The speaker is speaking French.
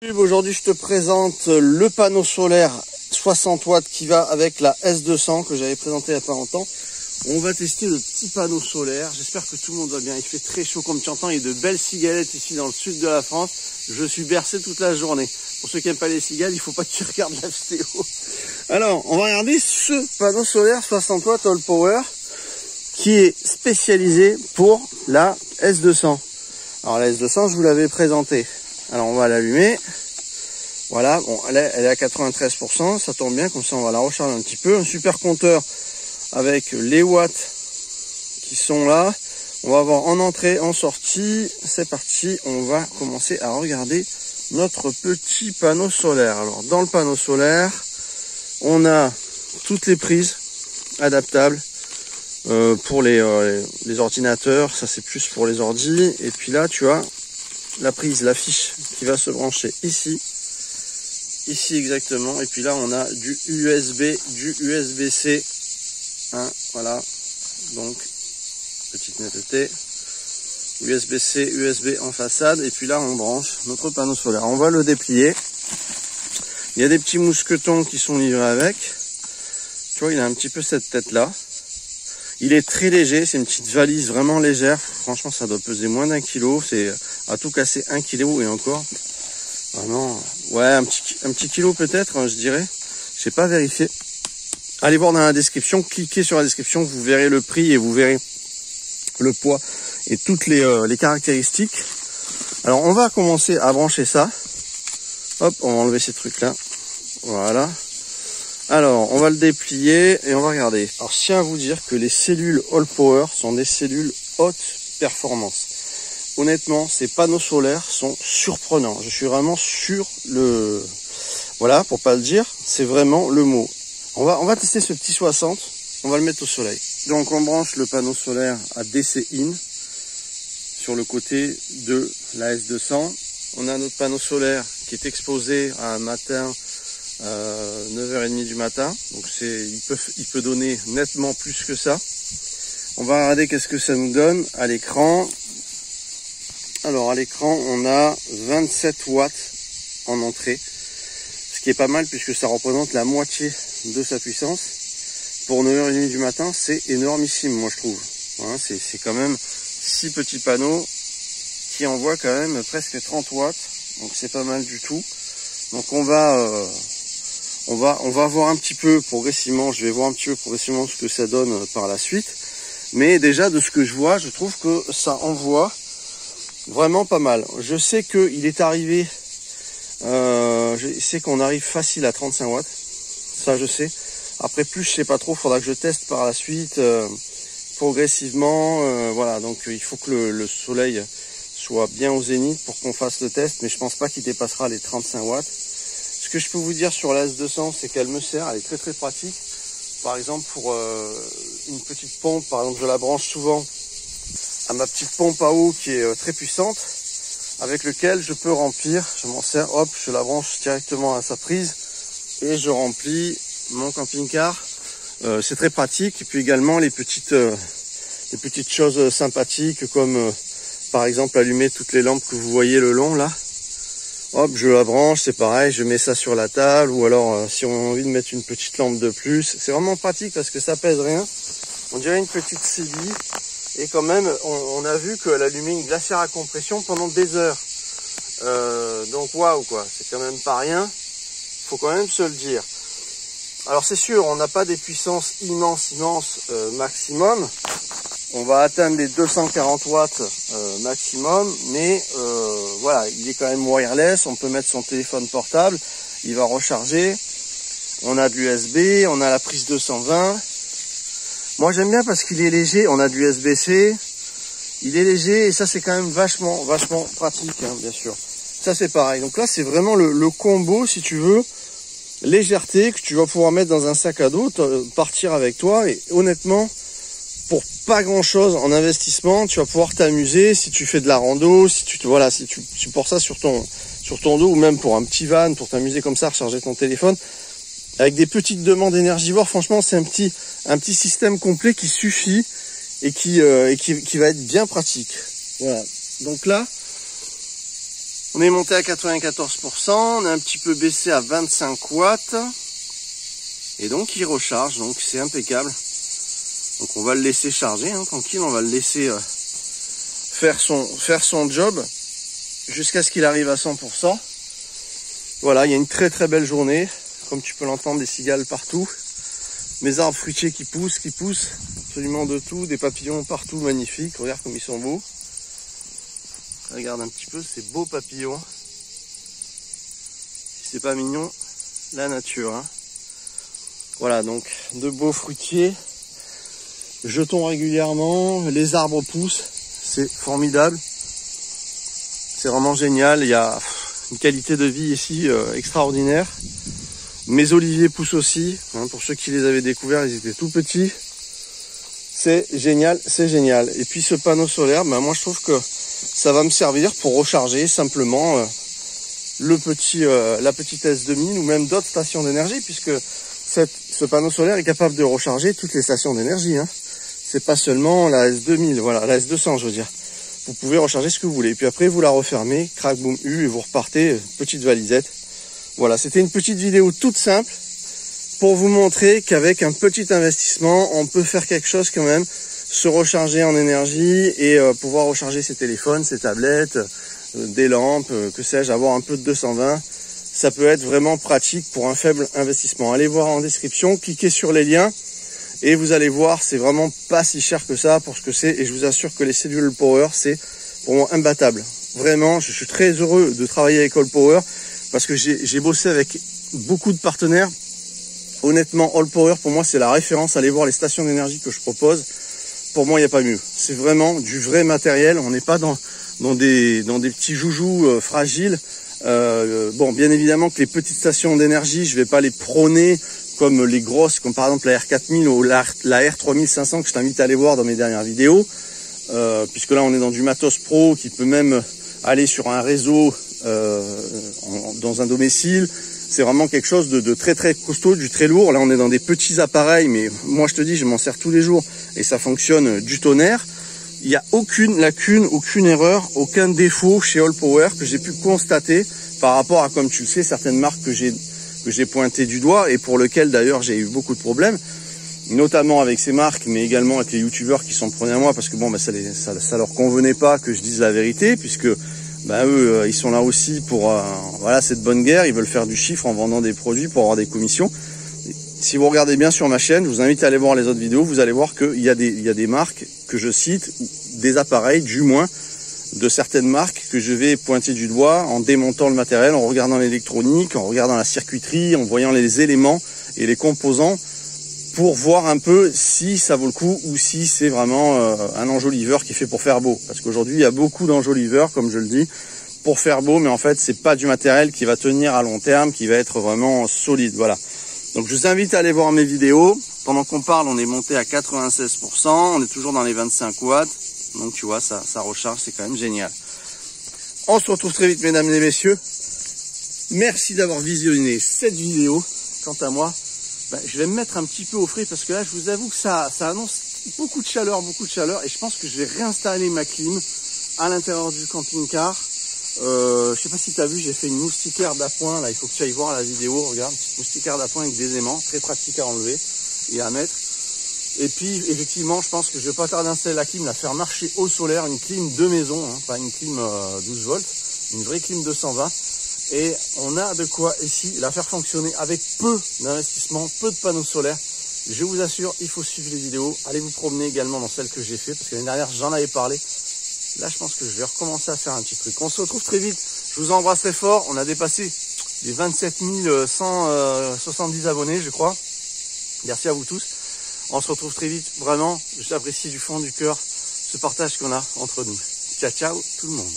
Aujourd'hui, je te présente le panneau solaire 60 watts qui va avec la S200 que j'avais présenté il n'y a pas longtemps. On va tester le petit panneau solaire. J'espère que tout le monde va bien. Il fait très chaud comme tu entends. Il y a de belles cigalettes ici dans le sud de la France. Je suis bercé toute la journée. Pour ceux qui n'aiment pas les cigales, il ne faut pas qu'ils regardent la vidéo. Alors, on va regarder ce panneau solaire 60 watts All Power qui est spécialisé pour la S200. Alors la S200, je vous l'avais présenté. Alors on va l'allumer. Voilà, bon, elle est à 93%, ça tombe bien, comme ça on va la recharger un petit peu. Un super compteur avec les watts qui sont là. On va voir en entrée, en sortie. C'est parti, on va commencer à regarder notre petit panneau solaire. Alors dans le panneau solaire, on a toutes les prises adaptables pour les ordinateurs. Ça c'est plus pour les ordis. Et puis là tu as la prise, la fiche qui va se brancher ici exactement, et puis là on a du USB, du USB-C, hein, voilà, donc petite netteté, USB-C, USB en façade, et puis là on branche notre panneau solaire. On va le déplier, il y a des petits mousquetons qui sont livrés avec, tu vois il a un petit peu cette tête là, il est très léger, c'est une petite valise vraiment légère, franchement ça doit peser moins d'1 kilo, c'est à tout casser 1 kilo et encore. Vraiment, ouais, un petit kilo peut-être, je dirais. Je sais pas vérifier. Allez voir dans la description, cliquez sur la description, vous verrez le prix et vous verrez le poids et toutes les caractéristiques. Alors on va commencer à brancher ça. Hop, on va enlever ces trucs là. Voilà. Alors on va le déplier et on va regarder. Alors je tiens à vous dire que les cellules All Power sont des cellules haute performance. Honnêtement, ces panneaux solaires sont surprenants. Je suis vraiment sur le... Voilà, pour pas le dire, c'est vraiment le mot. On va tester ce petit 60. On va le mettre au soleil. Donc on branche le panneau solaire à DC in sur le côté de la S200. On a notre panneau solaire qui est exposé à un matin 9h30 du matin. Donc il peut donner nettement plus que ça. On va regarder qu'est-ce que ça nous donne à l'écran. Alors à l'écran on a 27 watts en entrée, ce qui est pas mal puisque ça représente la moitié de sa puissance. Pour 9h30 du matin c'est énormissime moi je trouve. Voilà, c'est quand même 6 petits panneaux qui envoient quand même presque 30 watts, donc c'est pas mal du tout. Donc on va voir un petit peu progressivement, je vais voir un petit peu progressivement ce que ça donne par la suite. Mais déjà de ce que je vois, je trouve que ça envoie vraiment pas mal. Je sais qu'il est arrivé, je sais qu'on arrive facile à 35 watts. Ça je sais. Après plus je sais pas trop, faudra que je teste par la suite progressivement. Voilà, donc il faut que le soleil soit bien au zénith pour qu'on fasse le test. Mais je pense pas qu'il dépassera les 35 watts. Ce que je peux vous dire sur la S200, c'est qu'elle me sert, elle est très très pratique. Par exemple pour une petite pompe, par exemple je la branche souvent à ma petite pompe à eau qui est très puissante, avec lequel je peux remplir, je m'en sers, hop, je la branche directement à sa prise et je remplis mon camping-car. C'est très pratique. Et puis également les petites choses sympathiques comme par exemple allumer toutes les lampes que vous voyez le long là. Hop, je la branche, c'est pareil, je mets ça sur la table, ou alors si on a envie de mettre une petite lampe de plus, c'est vraiment pratique parce que ça pèse rien. On dirait une petite CB. Et quand même, on a vu qu'elle allumait une glacière à compression pendant des heures. Donc waouh quoi, c'est quand même pas rien. Faut quand même se le dire. Alors c'est sûr, on n'a pas des puissances immenses maximum. On va atteindre les 240 watts maximum, mais voilà, il est quand même wireless. On peut mettre son téléphone portable, il va recharger. On a de l'USB, on a la prise 220. Moi j'aime bien parce qu'il est léger, on a du USB-C, il est léger et ça c'est quand même vachement pratique, hein, bien sûr. Ça c'est pareil, donc là c'est vraiment le combo si tu veux, légèreté que tu vas pouvoir mettre dans un sac à dos, partir avec toi et honnêtement, pour pas grand chose en investissement, tu vas pouvoir t'amuser si tu fais de la rando, si tu portes ça sur ton dos ou même pour un petit van, pour t'amuser comme ça, recharger ton téléphone. Avec des petites demandes énergivores, franchement, c'est un petit système complet qui suffit et qui va être bien pratique. Voilà. Donc là, On est monté à 94%, on est un petit peu baissé à 25 watts. Et donc il recharge, donc c'est impeccable. Donc on va le laisser charger, hein, tranquille, on va le laisser faire son job jusqu'à ce qu'il arrive à 100%. Voilà, il y a une très très belle journée. Comme tu peux l'entendre, des cigales partout. Mes arbres fruitiers qui poussent absolument de tout, des papillons partout magnifiques. Regarde comme ils sont beaux. Regarde un petit peu ces beaux papillons. Si c'est pas mignon, la nature. Hein. Voilà, donc de beaux fruitiers. Jetons régulièrement, les arbres poussent, c'est formidable. C'est vraiment génial, il y a une qualité de vie ici extraordinaire. Mes oliviers poussent aussi, hein, pour ceux qui les avaient découverts, ils étaient tout petits. C'est génial, c'est génial. Et puis ce panneau solaire, ben moi je trouve que ça va me servir pour recharger simplement la petite S2000 ou même d'autres stations d'énergie, puisque ce panneau solaire est capable de recharger toutes les stations d'énergie. Hein. C'est pas seulement la S2000, voilà, la S200 je veux dire. Vous pouvez recharger ce que vous voulez. Et puis après vous la refermez, crac boum et vous repartez, petite valisette. Voilà, c'était une petite vidéo toute simple pour vous montrer qu'avec un petit investissement, on peut faire quelque chose quand même, se recharger en énergie et pouvoir recharger ses téléphones, ses tablettes, des lampes, que sais-je, avoir un peu de 220. Ça peut être vraiment pratique pour un faible investissement. Allez voir en description, cliquez sur les liens et vous allez voir, c'est vraiment pas si cher que ça pour ce que c'est. Et je vous assure que les Cellule Power, c'est pour moi imbattable. Vraiment, je suis très heureux de travailler avec All Power parce que j'ai bossé avec beaucoup de partenaires. Honnêtement, All Power, pour moi, c'est la référence. Allez voir les stations d'énergie que je propose. Pour moi, il n'y a pas mieux. C'est vraiment du vrai matériel. On n'est pas dans des petits joujoux fragiles. Bon, bien évidemment que les petites stations d'énergie, je vais pas les prôner comme les grosses, comme par exemple la R4000 ou la R3500 que je t'invite à aller voir dans mes dernières vidéos, puisque là on est dans du matos pro qui peut même aller sur un réseau dans un domicile. C'est vraiment quelque chose de très très costaud, du très lourd. Là on est dans des petits appareils, mais moi je te dis, je m'en sers tous les jours et ça fonctionne du tonnerre. Il n'y a aucune lacune, aucune erreur, aucun défaut chez All Power que j'ai pu constater par rapport à, comme tu le sais, certaines marques que j'ai pointées du doigt et pour lesquelles d'ailleurs j'ai eu beaucoup de problèmes, notamment avec ces marques, mais également avec les youtubeurs qui s'en prenaient à moi parce que bon, ça leur convenait pas que je dise la vérité, puisque eux, ils sont là aussi pour voilà, cette bonne guerre, ils veulent faire du chiffre en vendant des produits pour avoir des commissions. Si vous regardez bien sur ma chaîne, je vous invite à aller voir les autres vidéos, vous allez voir qu'il y a des marques que je cite, des appareils du moins, de certaines marques que je vais pointer du doigt en démontant le matériel, en regardant l'électronique, en regardant la circuiterie, en voyant les éléments et les composants pour voir un peu si ça vaut le coup ou si c'est vraiment un enjoliveur qui est fait pour faire beau. Parce qu'aujourd'hui, il y a beaucoup d'enjoliveurs, comme je le dis, pour faire beau, mais en fait, c'est pas du matériel qui va tenir à long terme, qui va être vraiment solide. Voilà. Donc je vous invite à aller voir mes vidéos. Pendant qu'on parle, on est monté à 96%, on est toujours dans les 25 watts. Donc tu vois, ça recharge, c'est quand même génial. On se retrouve très vite, mesdames et messieurs. Merci d'avoir visionné cette vidéo. Quant à moi, je vais me mettre un petit peu au frais parce que là, je vous avoue que ça annonce beaucoup de chaleur. Et je pense que je vais réinstaller ma clim à l'intérieur du camping-car. Je sais pas si tu as vu, j'ai fait une moustiquaire d'appoint. Là, il faut que tu ailles voir la vidéo. Regarde, moustiquaire d'appoint avec des aimants, très pratique à enlever et à mettre. Et puis, effectivement, je pense que je vais pas tarder à installer la clim, la faire marcher au solaire, une clim de maison, hein, pas une clim 12 volts, une vraie clim 220. Et on a de quoi ici la faire fonctionner avec peu d'investissement, peu de panneaux solaires. Je vous assure, il faut suivre les vidéos. Allez vous promener également dans celles que j'ai fait, parce que l'année dernière, j'en avais parlé. Là, je pense que je vais recommencer à faire un petit truc. On se retrouve très vite. Je vous embrasse très fort. On a dépassé les 27 170 abonnés, je crois. Merci à vous tous. On se retrouve très vite. Vraiment, j'apprécie du fond du cœur ce partage qu'on a entre nous. Ciao, ciao tout le monde.